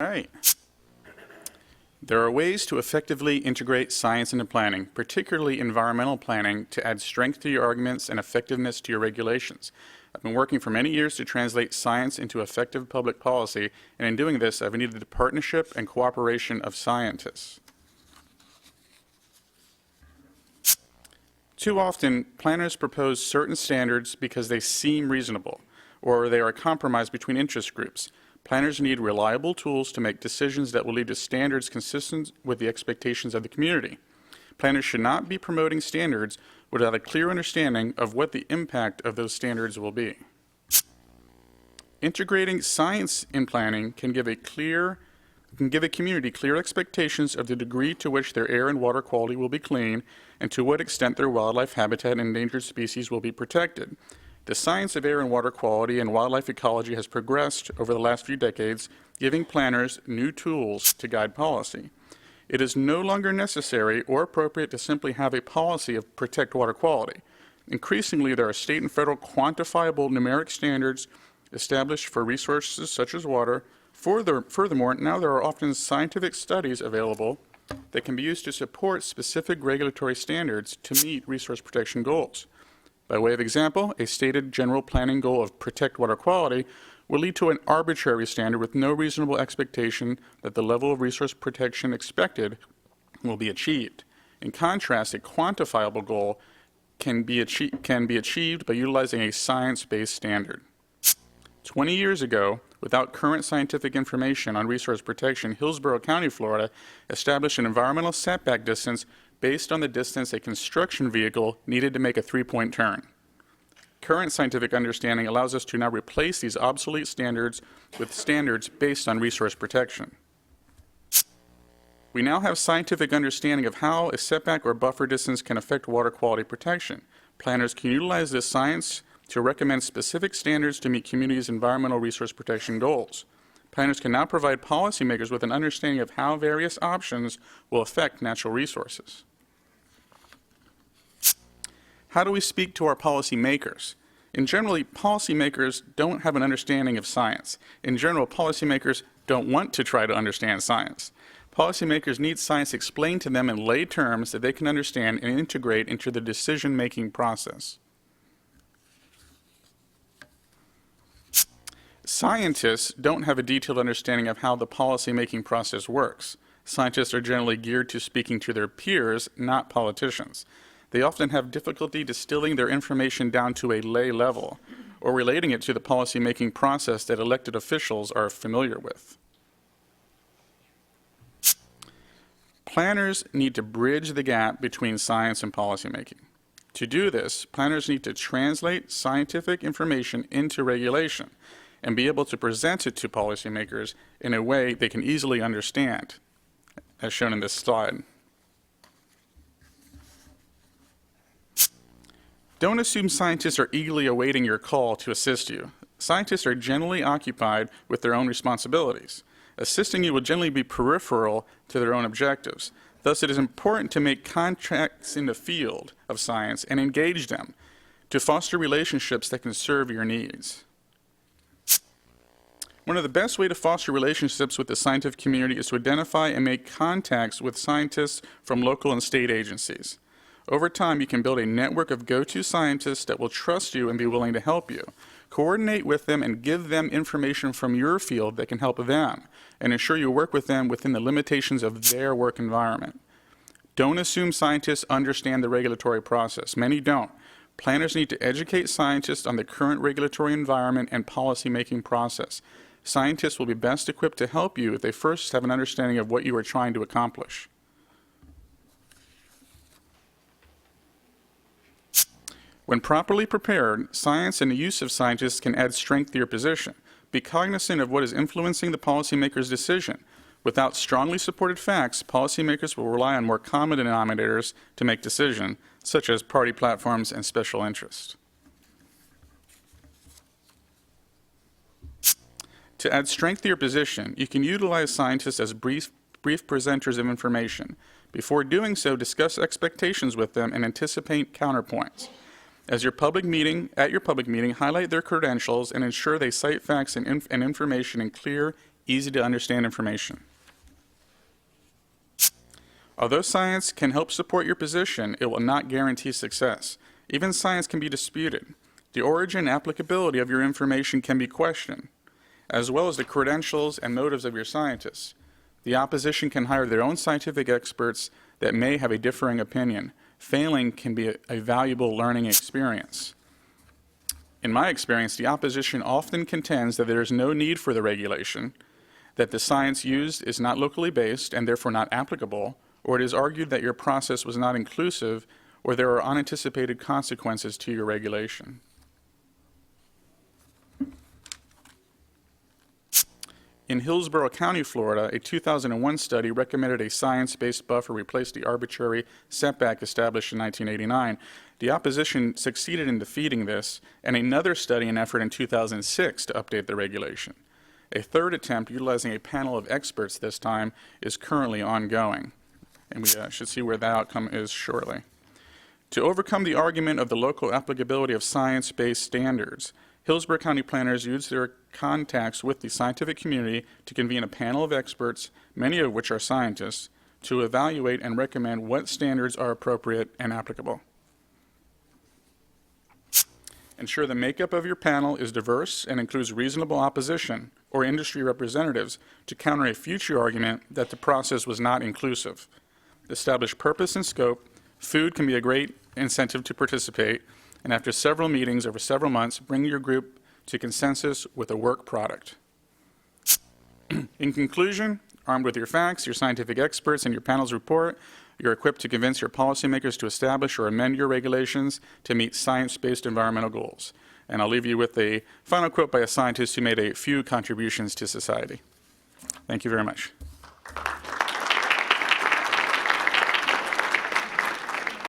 right. There are ways to effectively integrate science into planning, particularly environmental planning, to add strength to your arguments and effectiveness to your regulations. I've been working for many years to translate science into effective public policy, and in doing this, I've needed the partnership and cooperation of scientists. Too often, planners propose certain standards because they seem reasonable, or they are a compromise between interest groups. Planners need reliable tools to make decisions that will lead to standards consistent with the expectations of the community. Planners should not be promoting standards without a clear understanding of what the impact of those standards will be. Integrating science in planning can give a community clear expectations of the degree to which their air and water quality will be clean and to what extent their wildlife habitat and endangered species will be protected. The science of air and water quality and wildlife ecology has progressed over the last few decades, giving planners new tools to guide policy. It is no longer necessary or appropriate to simply have a policy of protect water quality. Increasingly, there are state and federal quantifiable numeric standards established for resources such as water. Furthermore, now there are often scientific studies available that can be used to support specific regulatory standards to meet resource protection goals. By way of example, a stated general planning goal of protect water quality will lead to an arbitrary standard with no reasonable expectation that the level of resource protection expected will be achieved. In contrast, a quantifiable goal can be achieved by utilizing a science-based standard. 20 years ago, without current scientific information on resource protection, Hillsborough County, Florida, established an environmental setback distance based on the distance a construction vehicle needed to make a three-point turn. Current scientific understanding allows us to now replace these obsolete standards with standards based on resource protection. We now have scientific understanding of how a setback or buffer distance can affect water quality protection. Planners can utilize this science to recommend specific standards to meet communities' environmental resource protection goals. Planners can now provide policymakers with an understanding of how various options will affect natural resources. How do we speak to our policymakers? In general, policymakers don't have an understanding of science. In general, policymakers don't want to try to understand science. Policymakers need science explained to them in lay terms that they can understand and integrate into the decision-making process. Scientists don't have a detailed understanding of how the policy-making process works. Scientists are generally geared to speaking to their peers, not politicians. They often have difficulty distilling their information down to a lay level or relating it to the policy-making process that elected officials are familiar with. Planners need to bridge the gap between science and policymaking. To do this, planners need to translate scientific information into regulation and be able to present it to policymakers in a way they can easily understand, as shown in this slide. Don't assume scientists are eagerly awaiting your call to assist you. Scientists are generally occupied with their own responsibilities. Assisting you will generally be peripheral to their own objectives. Thus, it is important to make contacts in the field of science and engage them to foster relationships that can serve your needs. One of the best ways to foster relationships with the scientific community is to identify and make contacts with scientists from local and state agencies. Over time, you can build a network of go-to scientists that will trust you and be willing to help you. Coordinate with them and give them information from your field that can help them, and ensure you work with them within the limitations of their work environment. Don't assume scientists understand the regulatory process. Many don't. Planners need to educate scientists on the current regulatory environment and policy-making process. Scientists will be best equipped to help you if they first have an understanding of what you are trying to accomplish. When properly prepared, science and the use of scientists can add strength to your position. Be cognizant of what is influencing the policymaker's decision. Without strongly supported facts, policymakers will rely on more common denominators to make decisions, such as party platforms and special interests. To add strength to your position, you can utilize scientists as brief presenters of information. Before doing so, discuss expectations with them and anticipate counterpoints. At your public meeting, highlight their credentials and ensure they cite facts and information in clear, easy to understand information. Although science can help support your position, it will not guarantee success. Even science can be disputed. The origin and applicability of your information can be questioned, as well as the credentials and motives of your scientists. The opposition can hire their own scientific experts that may have a differing opinion. Failing can be a valuable learning experience. In my experience, the opposition often contends that there is no need for the regulation, that the science used is not locally based and therefore not applicable, or it is argued that your process was not inclusive, or there are unanticipated consequences to your regulation. In Hillsborough County, Florida, a 2001 study recommended a science-based buffer replace the arbitrary setback established in 1989. The opposition succeeded in defeating this, and another study and effort in 2006 to update the regulation. A third attempt, utilizing a panel of experts this time, is currently ongoing, and we should see where the outcome is shortly. To overcome the argument of the local applicability of science-based standards, Hillsborough County planners used their contacts with the scientific community to convene a panel of experts, many of which are scientists, to evaluate and recommend what standards are appropriate and applicable. Ensure the makeup of your panel is diverse and includes reasonable opposition or industry representatives to counter a future argument that the process was not inclusive. Establish purpose and scope. Food can be a great incentive to participate, and after several meetings over several months, bring your group to consensus with a work product. In conclusion, armed with your facts, your scientific experts, and your panel's report, you're equipped to convince your policymakers to establish or amend your regulations to meet science-based environmental goals. And I'll leave you with a final quote by a scientist who made a few contributions to society. Thank you very much.